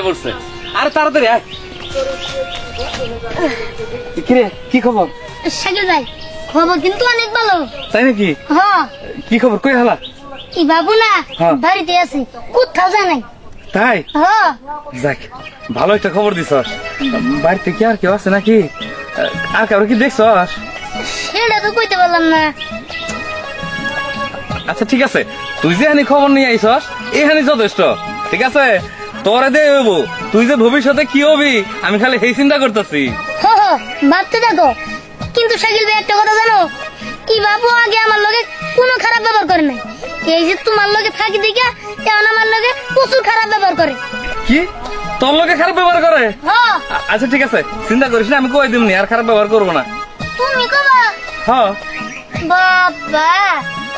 আয় পড়ছে। আরে তাড়াতাড়ি আয়। কিরে কি খবর? শাকিল ভাই খবর কিন্তু অনেক ভালো। তাই নাকি? হ্যাঁ। কি খবর? কই হালা? এই বাবু না বাড়িতে আছে, কোথাও যায় নাই। তাই? হ্যাঁ। যাক ভালো একটা খবর দিছস। বাড়িতে কি আর কেউ আছে নাকি? আর কারো কি দেখছস? সেটা তো কইতে পারলাম না। আচ্ছা ঠিক আছে, তুই যে এখানে খবর নিয়ে আইছস এখানে যথেষ্ট। ঠিক আছে, তোরে দে হইব। তুই যে ভবিষ্যতে কি হবি আমি খালি এই চিন্তা করতেছি। ভাবতে থাকো। কিন্তু শাকিল ভাই একটা কথা জানো, কি বাবু আগে আমার লগে কোনো খারাপ ব্যবহার করে নাই। এই যে তোমার লগে থাকি দেখা এখন আমার লগে প্রচুর খারাপ ব্যবহার করে। কি তোর লগে খারাপ ব্যবহার করে? আচ্ছা ঠিক আছে, চিন্তা করিস না, আমি কই দিমনি আর খারাপ ব্যবহার করবো না। তুমি কবা? হ্যাঁ। বাবা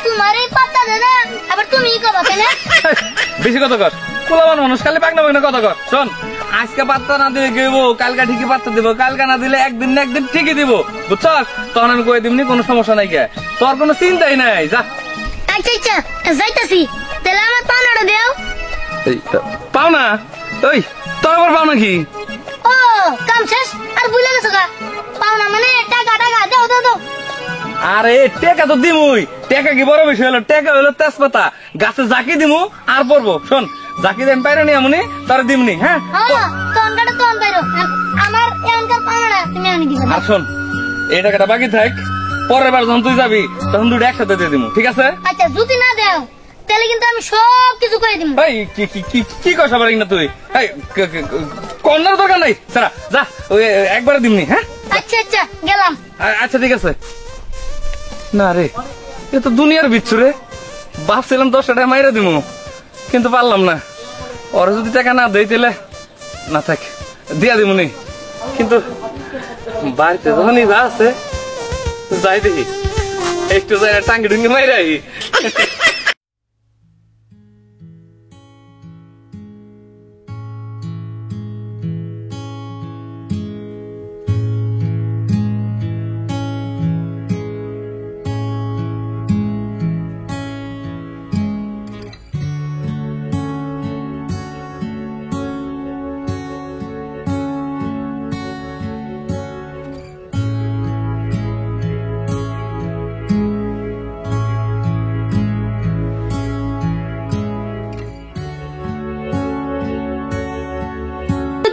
তোমার এই পাত্তা দাদা আবার তুমি কবা কেন? বেশি কথা কর, পোলাবান মানুষ খালি পাকনা পাকনা কথা কর। শোন, আজকে পাত্তা না দিলে গেবো, কালকা ঠিকই পাত্তা দিব, কালকা না দিলে একদিন না একদিন ঠিকই দিব, বুঝছস? তখন আমি কই দিমনি, কোনো সমস্যা নাই। কে তোর কোনো চিন্তাই নাই। যা। আচ্ছা আচ্ছা যাইতাছি, তাহলে আমার পাওনাটা দেও। পাওনা? ওই তোর আবার পাওনা কি? ও কাম শেষ আর ভুলে গেছো গা? পাওনা মানে টাকা টাকা দাও দাও দাও। আরে টেকা তো দিমুই, টেকা কি বড় বিষয় হলো? টেকা হলো তেজপাতা, গাছে জাকি দিমু আর পড়বো। শোন, জাকি দেন পাইরে নি এমনি তার দিমনি। হ্যাঁ তখন কাটা তখন পাইরো, আমার এমনকার পাওনাটা তুমি আনি দিবা। আর শোন, এই টাকাটা বাকি থাক, পরের বার যখন তুই যাবি তখন দুটো একসাথে দিয়ে দিমু, ঠিক আছে? আচ্ছা যদি না দেও তাহলে কিন্তু আমি সব কিছু করে দিমু। এই কি কইছ পারি না তুই? এই কর্নার দরকার নাই, সারা যা, ওই একবারে দিমনি। হ্যাঁ আচ্ছা আচ্ছা গেলাম। আচ্ছা ঠিক আছে। না রে, এ তো দুনিয়ার বিচ্ছু রে। ভাবছিলাম 10 টাকা মাইরা দিমু, কিন্তু পারলাম না। ওরা যদি টাকা না দেয় তাহলে না থাক দিয়া দিমুনি। কিন্তু বাড়িতে যখন যা আছে যাই দেখি, একটু যাই টাঙ্গি টুঙ্গি মাইরা।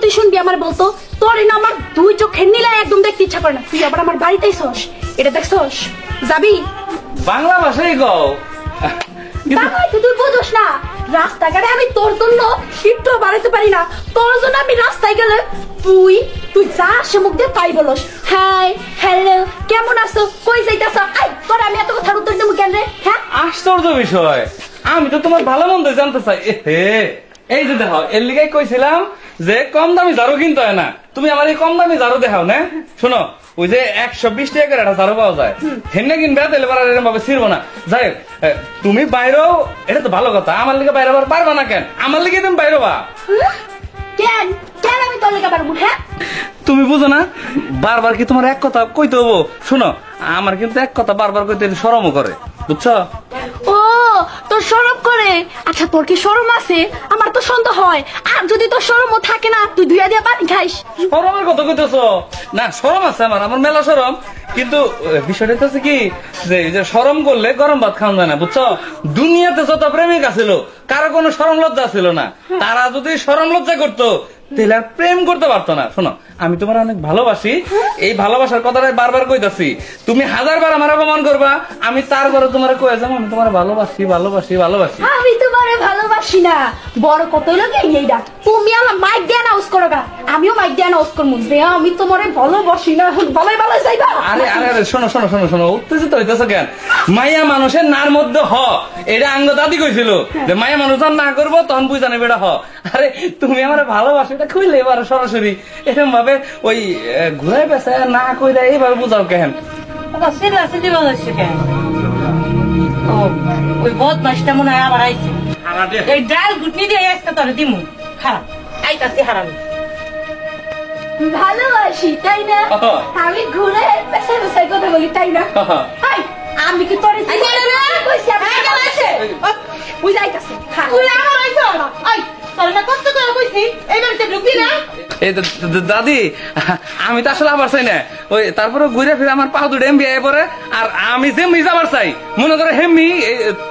তুই শুনবি আমার বলতো, তোর না আমার দুই চোখের নীলা একদম দেখতে ইচ্ছা করে না। তুই আবার আমার বাড়িতে আইছস, এটা দেখছস? যাবি? বাংলা ভাষাই কও। তুই বুঝোস না, রাস্তাঘাটে আমি তোর জন্য একটু বাড়াইতে পারি না। তোর জন্য আমি রাস্তায় গেলে তুই যা সে মুখ দিয়ে তাই বলস, হাই হ্যালো কেমন আছো, কই যাইতাছ? আই তোর আমি এত কথা উত্তর দেবো কেন রে? হ্যাঁ আশ্চর্য বিষয়, আমি তো তোমার ভালো মন্দ জানতে চাই। এই যে দেখো, এর লিগাই কইছিলাম যে কম দামি ঝাড়ু কিনতে হয় না, তুমি আমার এই কম দামি ঝাড়ু দেখাও না। শোনো, ওই যে 120 টাকা একটা ঝাড়ু পাওয়া যায়, হেনে কিনবে তাহলে এরকম ভাবে ছিড়বো না। যাই তুমি বাইরেও, এটা তো ভালো কথা, আমার লিগে বাইরে পারবা না কেন? আমার লিগে তুমি বাইরে বা কেন কেন আমি তোর লিগে পারবো? হ্যাঁ তুমি বুঝো না, বারবার কি তোমার এক কথা কইতে হবো? শোনো, আমার কিন্তু এক কথা বারবার কইতে শরমও করে, বুঝছো? ও তোর শরম করে? আচ্ছা তোর কি শরম আছে? আমার তো সন্দেহ হয়। আর যদি তোর শরমও থাকে না, তুই ধুইয়া দিয়া পানি খাইস। শরমের কথা কইতেছ? না শরম আছে আমার মেলা শরম, কিন্তু বিষয়টা হচ্ছে কি যে শরম করলে গরম ভাত খাওয়া যায় না, বুঝছো? দুনিয়াতে যত প্রেমিক আছিল কারো কোনো শরম লজ্জা ছিল না। তারা যদি শরম লজ্জা করতো তাহলে আর প্রেম করতে পারতো না। শোনো, আমি তোমার অনেক ভালোবাসি, এই ভালোবাসার কথাটাই বারবার কইতাছি। তুমি 1000বার আমার অপমান করবা, আমি তারপরে তোমার কয়ে যাবো আমি তোমার ভালোবাসি ভালোবাসি ভালোবাসি। আমি তোমারে ভালোবাসি না, বড় কত লাগে এইটা। তুমি আমার মাইক দিয়ে নাউস করো গা, আমিও মাইক দিয়ে নাউস করবো যে আমি তোমারে ভালোবাসি না। ভালোই ভালো যাইবা। আরে আরে আরে শোনো শোনো শোনো শোনো, উত্তেজিত হইতেছো কেন? মাইয়া মানুষের নার মধ্যে হ, এটা আঙ্গ দাদি কইছিল যে মাইয়া মানুষ যখন না করবো তখন বুঝা নেবে এটা হ। আরে তুমি আমার ভালোবাসো এটা খুইলে এবার সরাসরি এরকম ভাবে ওই ঘুরাই পেছে না কইরা এইভাবে বুঝাও কেন? ওই বদমাসটা মনে হয় আবার আইছে। এই ডাল ঘুটনি দিয়ে একটা তোরে দিমু, খারাপ আইতাছি হারামি। ভালোবাসি তাই না? আমি ঘুরে পেছায় পেছায় কথা বলি তাই না? আমি কি তোর কইছি? আমি ওই যাইতাছে তুই আমার তোর না কষ্ট করে কইছি এই বাড়িতে ঢুকবি না। এই দাদি আমি তো আসলে আবার চাই না, ওই তারপরে ঘুরে ফিরে আমার পা দুটো এমবি আয় পরে, আর আমি যেমনি যাবার চাই মনে করে হেমনি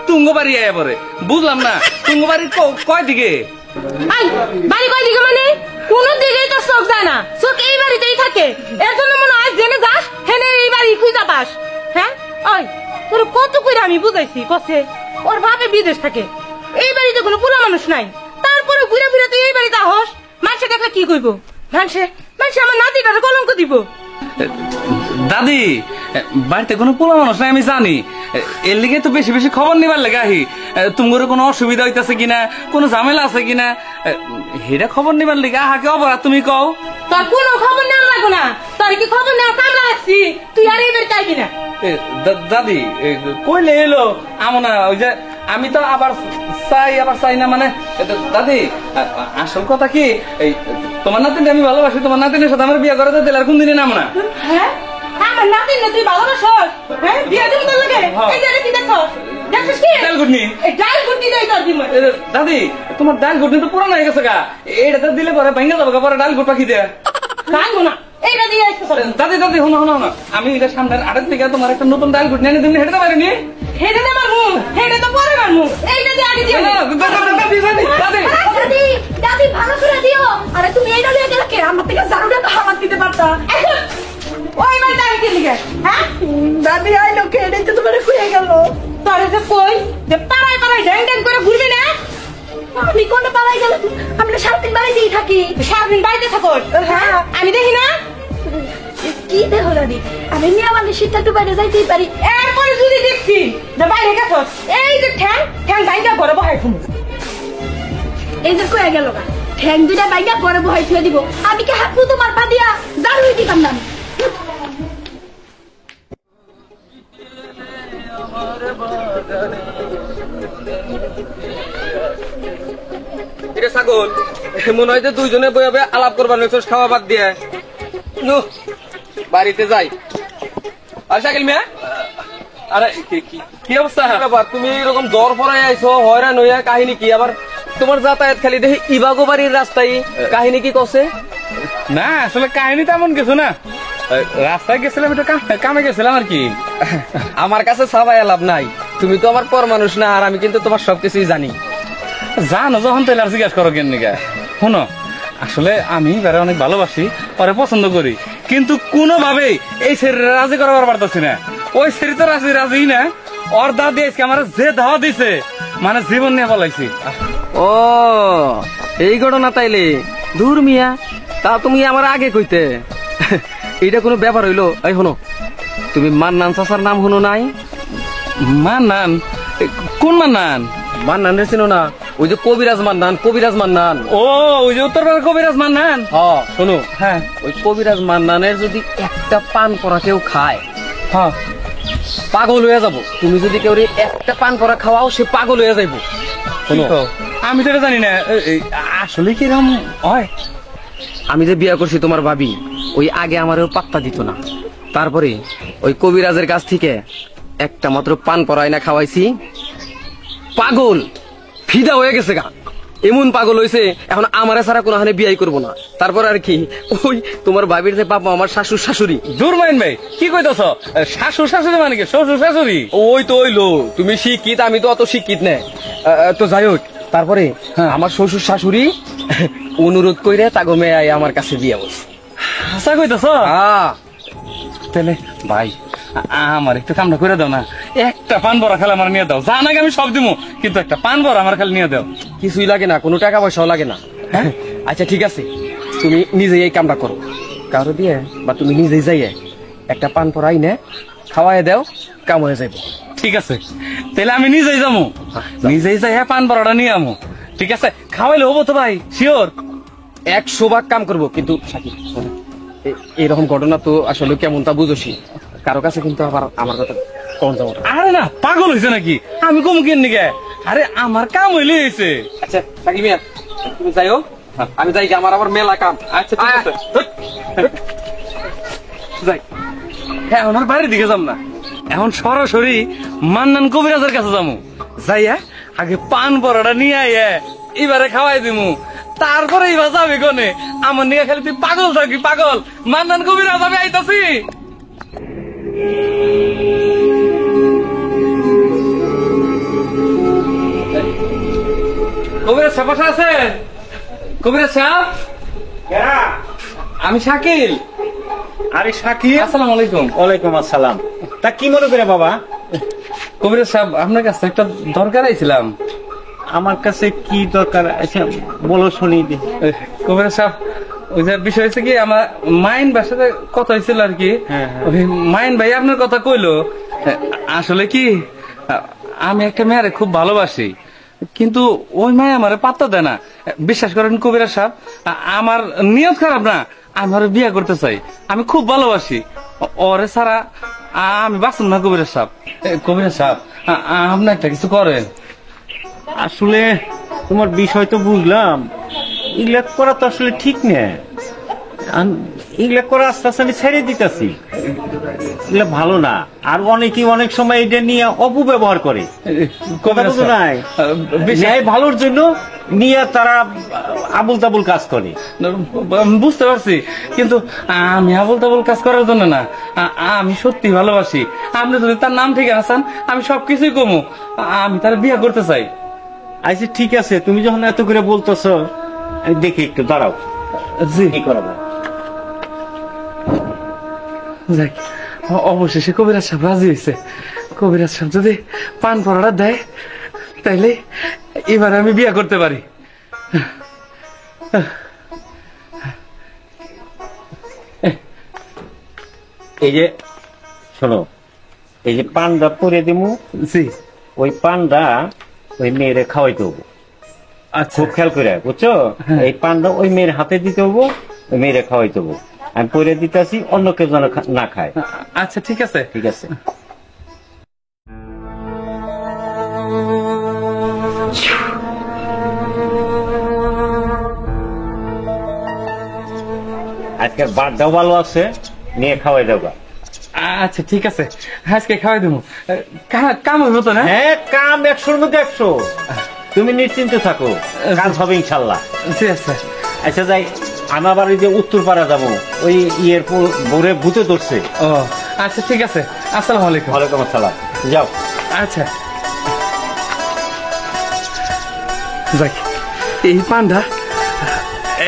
তুঙ্গ বাড়ি আয় পরে। বুঝলাম না তুঙ্গ বাড়ি কয় দিকে? আই বাড়ি কয় দিকে মানে কোন দিকেই তো চোখ যায় না, চোখ এই বাড়িতেই থাকে। এর জন্য মনে হয় জেনে যাস হেনে এই বাড়ি খুঁজা পাস। হ্যাঁ ওই তোর কত কইরা আমি বুঝাইছি কছে ওর বাপে বিদেশ থাকে, এই বাড়িতে কোনো পুরো মানুষ নাই, তারপরে ঘুরে ফিরে তুই এই বাড়িতে হস, মানুষে দেখলে কি কইব? মানুষে আমার নাতিটারে কলঙ্ক দিব। দাদি বাড়িতে কোনো পোলা মানুষ নাই আমি জানি, এর লিগে তো বেশি বেশি খবর নিবার লেগে আহি তোমার কোনো অসুবিধা হইতেছে কিনা, কোনো ঝামেলা আছে কিনা সেটা খবর নিবার লেগে আহাকে অপরাধ তুমি কও। তোর কোনো খবর নেওয়া লাগবো না, তোর কি খবর নেওয়া কামড়া রাখছি, তুই আর এবার চাইবি না। দাদি কইলে এলো আমনা, ওই যে আমি তো আবার চাই না মানে। দাদি আসল কথা কি, এই তোমার নাতিন আমি ভালোবাসি, তোমার নাতিনের সাথে আমার বিয়ে করে দিলে আর কোন দিনই নাম না। হ্যাঁ আমার নাতিন না তুই ভালোবাসস? হ্যাঁ বিয়ে দিন তোর লাগে এই যে কি দেখছস, দেখছস কি ডাল গুটনি, এই ডাল গুটি দেই তোর দিমা। দাদি তোমার ডাল গুটনি তো পুরানো হয়ে গেছে গা, এটা তো দিলে পরে ভেঙে যাবে গা, পরে ডাল গুট পাখি দেয়া কাঙ্গো না এইটা দিয়ে আইছো। দাদি শোনো আমি এটা সামনের আড়ের থেকে তোমার একটা নতুন ডাল গুট নিয়ে দিন হেঁটে পারিনি। হেডে দে মারমু, হেডে তো পরে মারমু, এইটা দিয়ে আগে দিয়ে দাদি দাদি দাদি ভালো করে দিও। আরে তুমি এইটা লিয়ে গেলে কে? আমার থেকে জারুটা তো হামাত দিতে পারতা। ওই মাই দাই কি লিগে? হ্যাঁ দাদি আইলো কে? এটাই তো তোমার খুঁয়ে গেল। তোরে যে কই যে পাড়ায় পাড়ায় ড্যাং ড্যাং করে ঘুরবি না। আমি কোনটা পালাই গেল? আমরা সারাদিন বাড়িতেই থাকি। সারাদিন বাড়িতে থাকো? হ্যাঁ আমি দেখি না। কি দেখো দাদি, আমি নিয়ে আমার শীতটা একটু বাইরে যাইতেই পারি। এরপরে যদি দেখছি যে বাইরে গেছস, এই যে ঠ্যাং ঠ্যাং বাইরে ঘরে বহাই ঘুমু। এই যে কয়ে গেল না, ঠ্যাং দুইটা বাইরে ঘরে বহাই থুয়ে দিব। আমি কি হাঁটবো তোমার পা দিয়া? জারুই দিতাম না আমি। ছাগল মনে হয় যে দুইজনে বইবে আলাপ করবার নইছস খাওয়া বাদ দিয়ে নো বাড়িতে যাই। আর শাকিল মিয়া, আরে কি অবস্থা? ব্যাপার তুমি এরকম জ্বর পড়াই আইছো, হয়রান হইয়া কাহিনী কি? আবার তোমার যাতায়াত খালি দেখি ইবাগো বাড়ির রাস্তায়, কাহিনী কি কছে? না আসলে কাহিনী তেমন কিছু না, রাস্তায় গেছিলাম একটু কামে গেছিলাম আর কি। আমার কাছে সাবাই লাভ নাই, তুমি তো আমার পর মানুষ না, আর আমি কিন্তু তোমার সবকিছুই জানি। জানো যখন তাহলে আর জিজ্ঞাসা করো কেন নিকা? শোনো আসলে আমি বেড়ে অনেক ভালোবাসি, পরে পছন্দ করি, কিন্তু কোনোভাবে এই শরীরে রাজি করাবার পারতেছি না। ওই শরীর তো রাজি না, ওর দাদি আজকে আমার যে ধাওয়া দিছে মানে জীবন নিয়ে বলাইছি। ও এই ঘটনা তাইলে? দূর মিয়া, তা তুমি আমার আগে কইতে। এটা কোনো ব্যাপার হইলো? এই শোনো, তুমি মান্নান চাচার নাম শুনো নাই? মান্নান? কোন মান্নান? মান্নানের চিনো না? ওই যে কবিরাজ মান্নান, কবিরাজ মান্নান। ও ওই যে উত্তরপাড়ার কবিরাজ মান্নান। হ্যাঁ শোনো, হ্যাঁ ওই কবিরাজ মান্নানের যদি একটা পান পরা কেউ খায়, হ্যাঁ পাগল হয়ে যাব। তুমি যদি কেউ একটা পান পরা খাওয়াও, সে পাগল হয়ে যাইব। শোনো, আমি তো এটা জানি না, আসলে কিরম হয়? আমি যে বিয়ে করছি তোমার ভাবি, ওই আগে আমারও পাত্তা দিত না, তারপরে ওই কবিরাজের কাছ থেকে একটা মাত্র পান পরাই না খাওয়াইছি, পাগল ফিদা হয়ে গেছে গা। এমন পাগল হয়েছে এখন আমারে ছাড়া কোনো হানে বিয়াই করবো না। তারপর আর কি, ওই তোমার ভাবির যে বাবা, আমার শাশুর শাশুড়ি। দুর্মাইন ভাই কি কইতাছ? শাশুর শাশুড়ি মানে কি? শ্বশুর শাশুড়ি? ওই তো ওইলো, তুমি শিক্ষিত, আমি তো অত শিক্ষিত না। তো যাই হোক, তারপরে আমার শ্বশুর শাশুড়ি অনুরোধ কইরে তাগো মেয়ে আমার কাছে বিয়ে বলছে। হাসা কইতাছ? তাহলে ভাই আমার একটু কামটা করে দাও না, একটা পান বড়া খালে আমার নিয়ে দাও। জানাকে আমি সব দিমু, কিন্তু একটা পান বড়া আমার খালি নিয়ে দাও। কিছুই লাগে না, কোনো টাকা পয়সাও লাগে না। আচ্ছা ঠিক আছে, তুমি নিজেই এই কামটা করো, কারো দিয়ে বা তুমি নিজেই যাইয়ে একটা পান পরাই নে খাওয়াই দাও, কাম হয়ে যাইব। ঠিক আছে তাহলে আমি নিজেই যাবো, নিজেই যাই পান বড়াটা নিয়ে আমো। ঠিক আছে খাওয়াইলে হবো তো ভাই? শিওর 100 ভাগ কাম করবো। কিন্তু শাকিব, এরকম ঘটনা তো আসলে কেমন তা বুঝোসি, কারো কাছে কিন্তু আবার আমার কথা কম যাবো। আরে না পাগল হয়েছে নাকি? আমি কম কেন নিকে? আরে আমার কাম হইলে হয়েছে। আচ্ছা শাকিব মিয়া, তুমি যাইও, আমি যাই, আমার আবার মেলা কাম। আচ্ছা ঠিক আছে যাই। হ্যাঁ এখন আর বাড়ির দিকে যাম না, এখন সরাসরি মান্নান কবিরাজের কাছে যাবো। যাইয়া আগে পান বড়াটা নিয়ে আইয়া এবারে খাওয়াই দিমু তারপরে এবার যাবি কোনে আমার নিয়ে খালি তুই পাগল থাকি পাগল মান্নান কবিরাজ আমি আইতাছি কবিরাজ সাহেব বসে আছে কবিরাজ সাহেব আমি শাকিল আরে শাকিল, আসসালামু আলাইকুম ওয়ালাইকুম আসসালাম। তা কি মনে করে বাবা? কবিরাজ সাহেব আপনার কাছে একটা দরকার আইছিলাম আমার কাছে কি দরকার? আচ্ছা বলো শুনি। কবিরাজ সাহেব ওই যে বিষয় হচ্ছে কি আমার মাইন ভাইয়ের সাথে কথা হয়েছিল আর কি হ্যাঁ, হ্যাঁ। ওই মাইন ভাই আপনার কথা কইলো আসলে কি আমি একটা মেয়েরে খুব ভালোবাসি কিন্তু ওই মায় আমারে পাত্তা দেয় না বিশ্বাস করেন কবিরাজ সাহেব আমার নিয়ত খারাপ না আমি ওরে বিয়ে করতে চাই আমি খুব ভালোবাসি ওরে ছাড়া আমি বাঁচুন না কবিরাজ সাহেব কবিরাজ সাহেব আপনি একটা কিছু করেন আসলে তোমার বিষয় তো বুঝলাম, এগুলা করা তো আসলে ঠিক না। এগুলা করা আস্তে আস্তে আমি ছেড়ে দিতেছি, এগুলা ভালো না। আর অনেকেই অনেক সময় এটা নিয়ে অপব্যবহার করে। কথা কবিরাজ বুঝো নাই, ন্যায় ভালোর জন্য নিয়ে তারা আবুল তাবুল কাজ করে। বুঝতে পারছি কিন্তু আমি আবল তাবল কাজ করার জন্য না আমি সত্যি ভালোবাসি আপনি যদি তার নাম ঠিকানা চান আমি সবকিছুই কমু আমি তার বিয়ে করতে চাই আচ্ছা ঠিক আছে, তুমি যখন এত করে বলতেছ আমি দেখি একটু দাঁড়াও জি কি করা যায়। যাক অবশেষে কবিরাজ সাহেব রাজি হয়েছে কবিরাজ সাহেব যদি পান পরাটা দেয় তাইলে এবার আমি বিয়ে করতে পারি এই যে শোনো, এই যে পান্ডা পরে দিমু, জি ওই পান্ডা ওই মেয়েরে খাওয়াইতে হবো। আচ্ছা খুব খেয়াল করে বুঝছো, এই পান্ডা ওই মেয়ের হাতে দিতে হবো, ওই মেয়েরে খাওয়াইতে হবো। আমি পরে দিতেছি, অন্য কেউ যেন না খায়। আচ্ছা ঠিক আছে ঠিক আছে। আজকের বারটাও ভালো আছে, নিয়ে খাওয়াই দেবা। আচ্ছা ঠিক আছে আজকে খাওয়াই দেবো কাম হইব তো না হ্যাঁ, কাম 100-র মধ্যে 100। তুমি নিশ্চিন্তে থাকো, কাজ হবে ইনশাল্লাহ। জি আচ্ছা আচ্ছা যাই, আমার বাড়ি যে উত্তর পাড়া যাবো, ওই ইয়ের বোরে ভূতে ধরছে। ও আচ্ছা ঠিক আছে আসসালামু আলাইকুম ওয়ালাইকুম আসসালাম, যাও। আচ্ছা যাক এই পান্ডা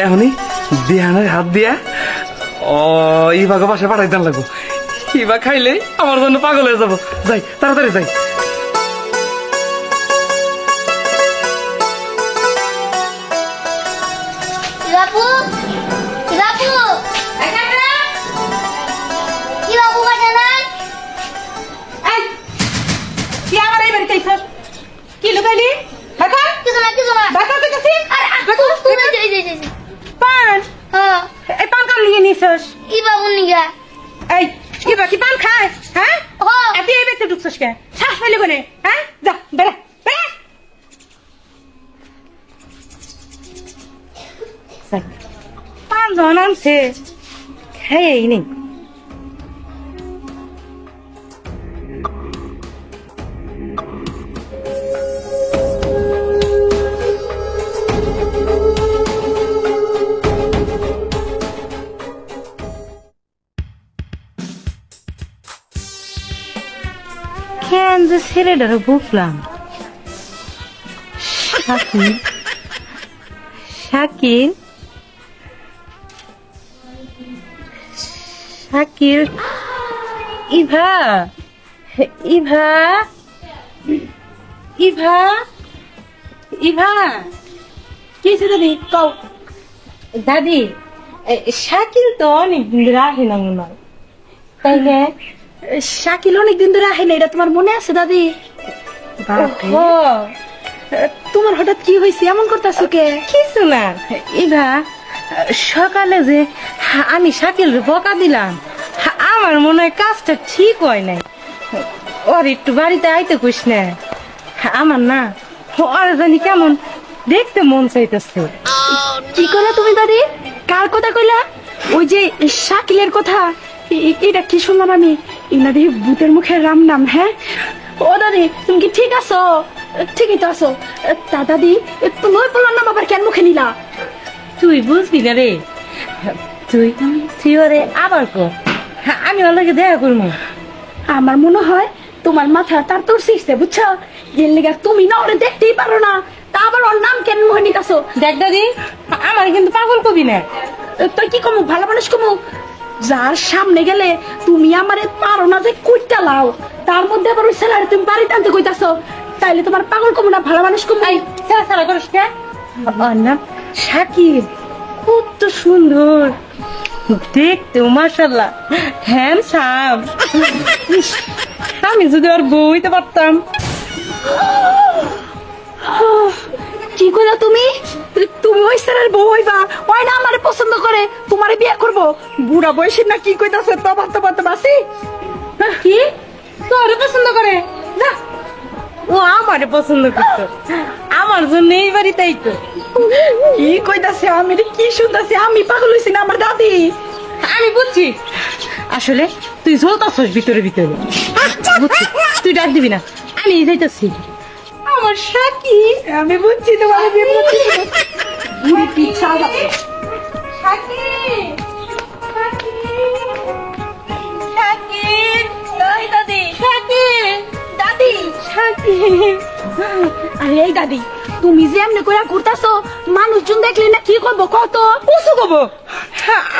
এখনই বিহানের হাত দিয়া ও ইবাকে বাসায় পাঠাইতে লাগবো ইবা খাইলে আমার জন্য পাগল হয়ে যাবো যাই তাড়াতাড়ি যাই বাবু বাবু কি বাবু বাসা নাই এই, তুই আমার এই বাড়িতে আইছস? কি লুকাইলি? দেখা? কিছু না দেখা কইতাছি? তুমি পান? হ্যাঁ এই পান কার লিয়ে নিছস? ই বাবু নিগা এই, কি বাকি পান খায়? হ্যাঁ? হ্যাঁ। আর তুই এই বাড়িতে ঢুকছস কে? শ্বাস পাইলি কোনে? হ্যাঁ? যা, বেরা, বেরা। যাক, পান যখন আনছে, খেয়েই নেই। কেন যে ছেলেটারে বুকলাম শাকিল শাকিল শাকিল ইভা ইভা ইভা ইভা কি হয়েছে দাদি কও দাদি শাকিল তো অনেক দিন রাখে না মনে হয় তাই না শাকিল অনেকদিন ধরে আহে না, এটা তোমার মনে আছে দাদি? ও তোমার হঠাৎ কি হয়েছে, এমন করতেছো কে? কিছু না ইভা সকালে যে আমি শাকিল বকা দিলাম আমার মনে হয় কাজটা ঠিক হয় নাই ওর একটু বাড়িতে আইতে কইস না আমার না ওর জানি কেমন দেখতে মন চাইতেছে কি করলা তুমি দাদি? কার কথা কইলা? ওই যে শাকিলের কথা? এটা কি শুনলাম আমি? ইনা দেখি ভূতের মুখে রাম নাম। হ্যাঁ, ও দাদি তুমি কি ঠিক আছো? ঠিকই তো আছো। তা দাদি তুমি ওই পোলার নাম আবার কেন মুখে নিলা? তুই বুঝবি না রে, তুই তুই ওরে আবার কর, আমি ওর লগে দেখা করবো। আমার মনে হয় তোমার মাথা তার তোর শিখছে, বুঝছো? এর লেগে তুমি না ওরে দেখতেই পারো না, তা আবার ওর নাম কেন মুখে নিতাছো? দেখ দাদি, আমার কিন্তু পাগল কবি না। তুই কি কমু, ভালো মানুষ কমু? যার সামনে গেলে তুমি আমারে পারো না যে কুইটা লাও, তার মধ্যে আবার ওই ছেলেরে তুমি বাড়িতে আনতে কইতাছো, তাইলে তোমার পাগল কমু না ভালো মানুষ কমু? সারা সারা করিস কে? ওর নাম শাকিব, কত সুন্দর দেখতে, মাশাআল্লাহ হ্যান্ডসাম। আমি যদি ওর বউ হইতে পারতাম। কি কইলা তুমি? তুমি ওই ছেলের বউ হইবা? ওই না আমারে পছন্দ করে, তোমারে বিয়ে করব? বুড়া বয়সের না কি কইতাছে, তবা তবা তো বাসি। কি তোরে পছন্দ করে? না, ও আমারে পছন্দ করতো, আমার জন্য এই বাড়িতেই তো। কি কইতাছে? আমি রে কি শুনতাছি? আমি পাগল হইছি না আমার দাদি? আমি বুঝছি, আসলে তুই জ্বলতাছস ভিতরে ভিতরে। বুঝছি, তুই ডাক দিবি না, আমি যাইতাছি। আমার শাকি, আমি বুঝছি তোমার বিয়ে করছি। বুড়ি পিছা যাবে। শাকি, শাকি, শাকি, এই দাদি, শাকি, দাদি, শাকি। আরে এই দাদি, তুমি যে এমনি কইরা ঘুরতাছো, মানুষজন দেখলে না কি করবো কত? কুসু কব,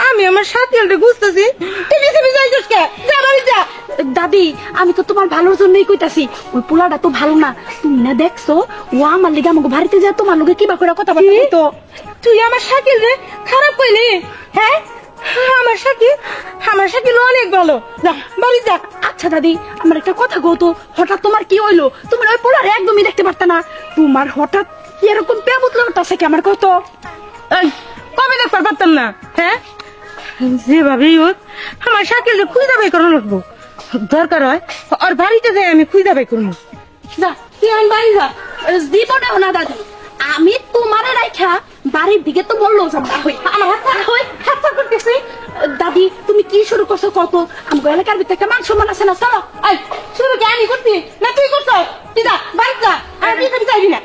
আমি আমার সাথীকে খুঁজতেছি, তুই পিছে যাইছিস কে? যা বাড়ি যা। দাদি, আমি তো তোমার ভালোর জন্যই কইতাছি, ওই পোলাটা তো ভালো না। তুমি না দেখছো ও আমার লিগে আমাকে বাড়িতে যায় তোমার লগে কিবা করে কথা বলতে তো? তুই আমার শাকিল রে খারাপ কইলি? হ্যাঁ, আমার শাকিল অনেক ভালো। যা বাড়ি যা। আচ্ছা দাদি, আমার একটা কথা কও তো, হঠাৎ তোমার কি হইলো? তুমি ওই পোলারে একদমই দেখতে পারতা না, তোমার হঠাৎ কি এরকম পেবুত লাগতাছে কি আমার কত? এই, কবে দেখবার পারতাম না? হ্যাঁ, যেভাবেই হোক আমার শাকিল রে খুঁজে বাই করানো লাগবো। দরকার হয় ওর বাড়িতে যাই আমি খুঁজে বাই করবো। যা তুই আমার বাড়ি যা। জীবনে না দাদি, আমি তোমারে রাইখা বাড়ির দিকে তো বললো যাব না। হই আমার হাত করতেছি। দাদি তুমি কি শুরু করছো কত? আমাকে এলাকার ভিতরে একটা মান সম্মান আছে না? চলো। এই, শুরু কি আমি করছি না তুই করছ? তুই যা বাড়ি যা, আর তুই চাইবি না।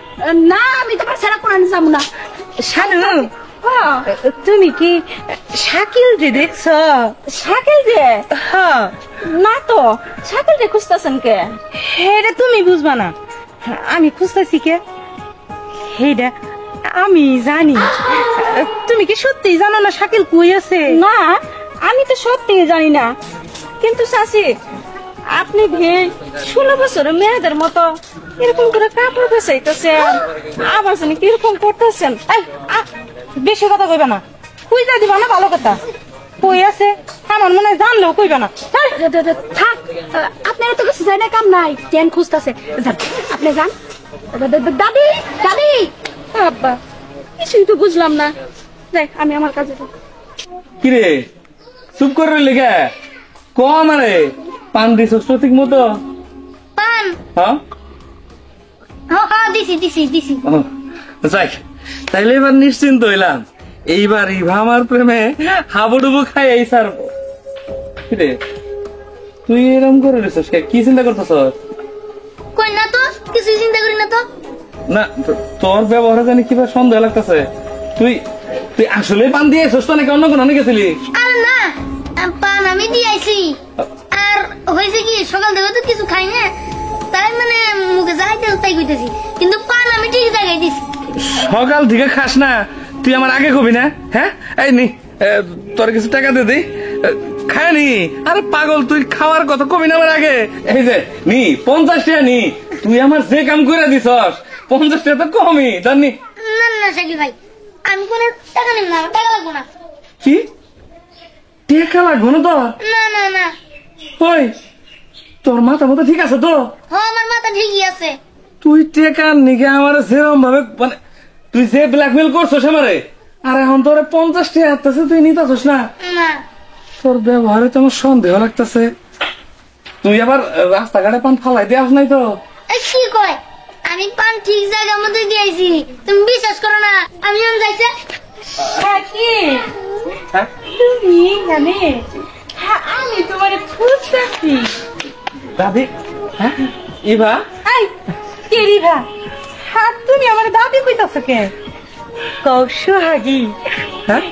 না, আমি তোমার ছেড়া কোরআন যাবো না। শানু, তুমি কি শাকিল রে দেখছ? শাকিল রে? হ্যাঁ। না তো, শাকিল রে খুঁজতেছেন কে? এটা তুমি বুঝবা না, আমি খুঁজতেছি কে সেইটা আমি জানি। তুমি কি সত্যি জানো না শাকিল কই আছে? না, আমি তো সত্যি জানি না, কিন্তু চাচি আপনি 16 বছরের মেয়েদের মতো এরকম করে কাপড় বেচাইতেছেন, আবার জানি কিরকম করতেছেন। এই, বেশি কথা কইবা না, খুঁজা দিবা না ভালো কথা। কই আছে আমার মনে হয় জানলেও কইবা না। থাক, আপনার তো কিছু যায় না, কাম নাই, কেন খুঁজতেছে? যান, আপনি যান। দাদি, দাদি, আব্বা, কিছুই তো বুঝলাম না। যাই, আমি আমার কাজে যাই। কিরে চুপ করে রইলি কে? কম আরে পান দিছ ঠিক মতো? পান হ্যাঁ দিছি দিছি দিছি। যাই, তাইলে এবার নিশ্চিন্ত হইলাম। এইবার ইভা আমার প্রেমে হাবুডুবু খাই এই সার। কিরে তুই এরকম করে রেছিস, কি চিন্তা করতেছ? কই না তো, কিছু চিন্তা করি না তো। না তোর ব্যবহারে জানি কিবা সন্দেহ লাগতেছে। তুই তুই আসলে পান দিয়েছিস তো নাকি অন্য কোনো গেছিলি? আর না, পান আমি দিয়েছি। আর হয়েছে কি, সকাল থেকে তো কিছু খাই না, তাই মানে মুখে যাইতে তাই কইতেছি, কিন্তু পান আমি ঠিক জায়গায় দিছি। সকাল থেকে খাস না? তুই আমার আগে কবি না? হ্যাঁ, এই নি তোর কিছু টাকা দে দিই, খায় নি। আরে পাগল, তুই খাওয়ার কথা কবি না আমার আগে? এই যে নি 50 টাকা নি, তুই আমার যে কাম করে দিছস 50 টাকা তো কমই জানি। না না শাকিল ভাই, আমি কোনো টাকা নিব না, আমার টাকা লাগবো না। কি টাকা লাগবো না তোর? না না না, ওই তোর মাথা মতো ঠিক আছে তো? আমার মাথা ঠিকই আছে। তুই টাকা নিকে আমার সেরকম ভাবে মানে তুই যে ব্ল্যাকমেল করছস আমারে, আর এখন তোর 50 টাকা আসতেছে তুই নিতেছস না? না, তোর ব্যবহারে তো আমার সন্দেহ লাগতেছে। তুই আবার রাস্তাঘাটে পান ফালাই দিয়াস নাই তো? এই কি কয়, আমি পান ঠিক জায়গার মধ্যে দিয়েছি, তুমি বিশ্বাস করো না। আমি এখন যাইছে শাকিল, হ্যাঁ তুমি এখানে? হ্যাঁ, আমি তোমার খুঁজতেছি। দাদি, হ্যাঁ ইভা এই কে রিভা? হ্যাঁ তুমি আমার দাদি কইতাছো কে? কও সোহাগী। হ্যাঁ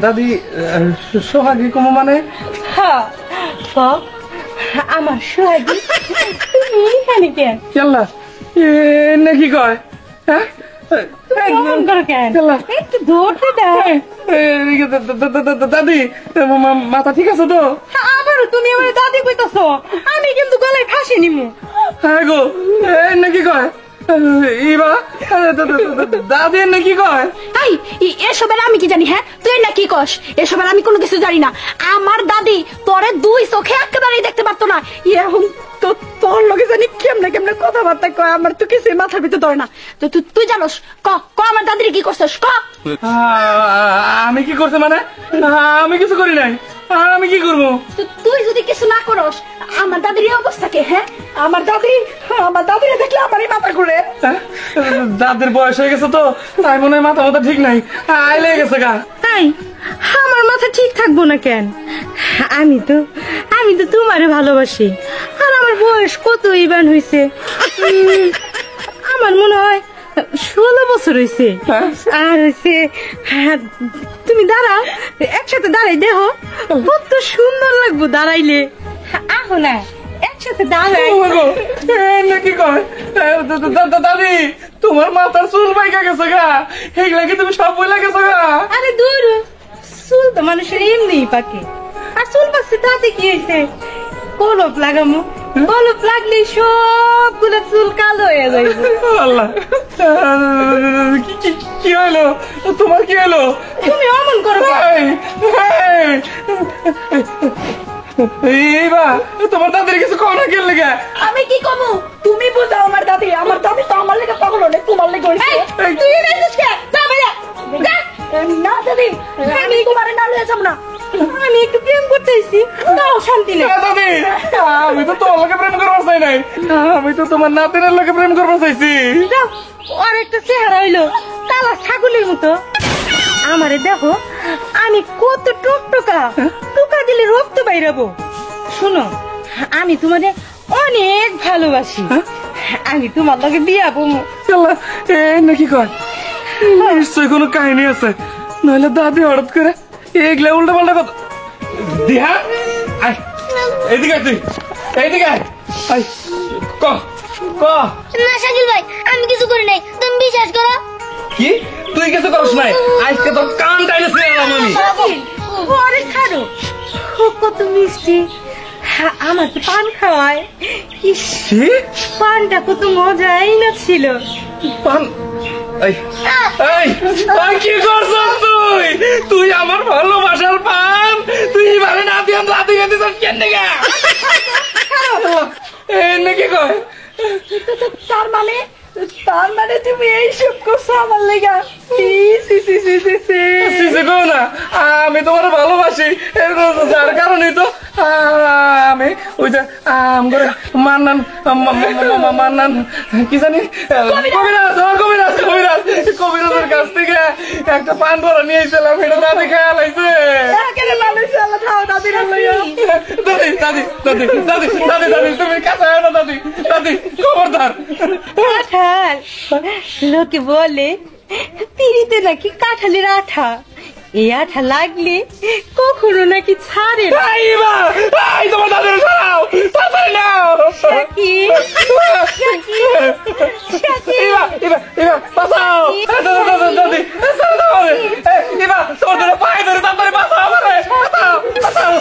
দাদি সোহাগী কমো মানে হ্যাঁ কও আমার সোহাগী। তুমি এখানে কেন? কেল্লা নাকি কয় হ্যাঁ কেমন করো কেন? একটু ধরতে দাও। দাদি মাথা ঠিক আছে তো? আবারও তুমি আমার দাদি কইতাছো, আমি কিন্তু গলায় ফাঁসি নিমু। হ্যাঁ গো নাকি কয় ইবা দাদি নাকি কয় এই এসবের আমি কি জানি? হ্যাঁ তুই না কি কস? এসবের আমি কোনো কিছু জানি না। আমার দাদি তোরে দুই চোখে একেবারেই দেখতে পারতো না। এখন তো তোর লগে জানি কেমনে কেমনে কথাবার্তা কয়, আমার তো কিছু মাথার ভিতর ধরে না। তো তুই জানোস? ক আমার দাদির কি করছিস ক? আমি কি করছে মানে? আমি কিছু করি নাই, আমি কি করবো? তুই যদি কিছু না করস আমার দাদির এই অবস্থা কে? হ্যাঁ আমার দাদিরে দেখলে আমারই মাথা ঘুরে। দাদির বয়স হয়ে গেছে তো, তাই মনে হয় মাথা মাথা ঠিক নাই, আইলে গেছে গা। তাই আমার মাথা ঠিক থাকবো না কেন? আমি তো তোমারে ভালোবাসি, আর আমার বয়স কত ইবান হইছে, আমার মনে হয় 16 বছর হইছে। আর হইছে তুমি দাঁড়াও, একসাথে দাঁড়াই দেখো কত সুন্দর লাগবো দাঁড়াইলে। আহো না একসাথে দাঁড়াই। নাকি কয় দাদি তোমার মাথার চুল পাইকা গেছে গা, এইগুলা কি তুমি সব বইলা গেছো গা? আরে দূর, চুল তো মানুষের এমনিই পাকে, আর চুল পাকছে তাতে কি হয়েছে? কলপ লাগামো, কলপ লাগলে সবগুলো চুল কালো হয়ে যাবে। আল্লাহ কি হইলো তোমার? কি হইলো? তুমি অমন করো কেন? এইবা তোমার দাদির কিছু কও না কেন লেগে? আমি কি কমু? তুমি বুঝাও আমার দাদি তো আমার লেগে পাগল হলে তোমার লেগে হইছে। তুই এসেছিস কে? যা ভাইয়া যা। না দাদি আমি তোমারে না লয়ে যাব না। আমি একটু প্রেম করতেছি, তাও শান্তি নেই। দাদি আমি তো তোমার লোকে প্রেম করবার চাই নাই, আমি তো তোমার নাতিনের লোকে প্রেম করবার চাইছি। যাও, ওর একটা চেহারা হইলো কালা ছাগলের মতো। আমারে দেখো আমি কত টুকটুকা, টুকা দিলে রক্ত বাইরাবো। শোনো আমি তোমাদের অনেক ভালোবাসি, আমি তোমার লগে বিয়া বমু। নাকি কয় নিশ্চয় কোনো কাহিনী আছে, নইলে দাদি হঠাৎ করে এগুলা উল্টা পাল্টা কথা। দিহা এইদিকে তুই এইদিকে ক ক না শাকিল ভাই, আমি কিছু করি নাই, তুমি বিশ্বাস করো। কি তুই কিছু করছ নাই? আজকে তোর কান টাইলেছে আমি। পরে ছাড়ো, কত মিষ্টি। আমার তো পান খাওয়ায়, ইস পানটা কত মজাই না ছিল। পান এই পান কি করছ তুই? তুই আমার ভালোবাসার পান তুই এবারে না দিয়ে রাতে গেতে কেন গা? নাকি কয় তার মানে তুমি এইসব করছো আমার লেগা? না আমি তোমার ভালোবাসি, যার কারণে তো আমি ওই যে মান্নান কি জানি কবিরাজের কাছ থেকে একটা পান ধরা নিয়ে এসেছিলাম, এটা দাদি খেয়াল হয়েছে। দাদি তুমি কাছে না, দাদি খবরদার। লোকে বলে পিড়িতে নাকি কাঁঠালের আঠা, এই আঠা লাগলে কখনো নাকি ছাড়ে না। তোমার দাদির সরাও, তাড়াতাড়ি নাও। বাঁচাও দাদি, তোর পায়ে ধরে তাড়াতাড়ি বাঁচাও আমারে, বাঁচাও বাঁচাও।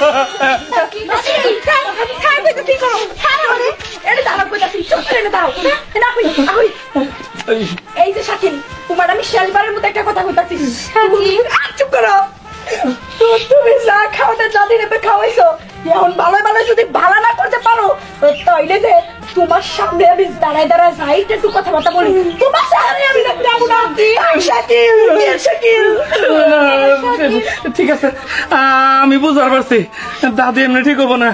এই যে শাকিল, তোমার আমি শেষবারের মতো একটা কথা কইতাছি। চুপ করো। তুমি যা খাওয়াতে দাদির এবার খাওয়াইছো, এখন ভালো ভালো যদি ভালো না করতে পারো তাইলে যে তোমার সামনে আমি দাঁড়ায় যাই একটু কথাবার্তা বলি, তোমার সামনে আমি যাবো না। শাকিল শাকিল ঠিক আছে, আমি বুঝতে পারছি দাদি এমনি ঠিক হবো না,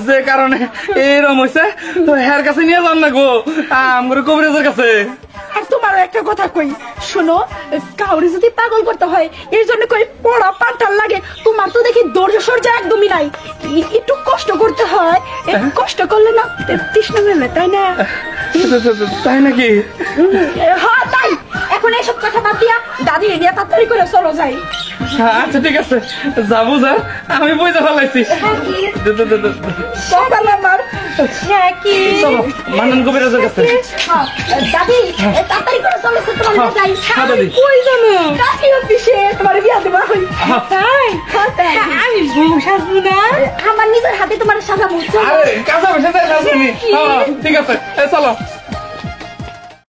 যে কারণে এরম হয়েছে হের কাছে নিয়ে যান না গো, আমার কবিরাজের কাছে। আর তোমারও একটা কথা কই, শোনো, কাউরে যদি পাগল করতে হয় এর জন্য কই পড়া পাল্টার লাগে। তোমার তো দেখি ধৈর্য সহ্য একদমই নাই, একটু কষ্ট করতে হয়। কষ্ট করলে না তৃষ্ণা মেলে, তাই না? তাই নাকি? হ্যাঁ তাই। এখন এসব কথা বাদ দিয়া দাদি নিয়ে তাড়াতাড়ি করে চলো যাই। আচ্ছা ঠিক আছে, যাবো যা, আমি বইতে ফেলাইছি। সকাল আমার চলো মান্নান কবিরাজের কাছে। দাদি তাড়াতাড়ি করে চলো, তোমার যাই। হ্যাঁ দাদি। কই জানো কাকি অফিসে তোমার বিয়া দেবা হই। তাই আমি বউ সাজবো না? আমার নিজের হাতে তোমার সাজা মুছ। আরে কাঁচা বসে যাই ঠিক আছে, চলো।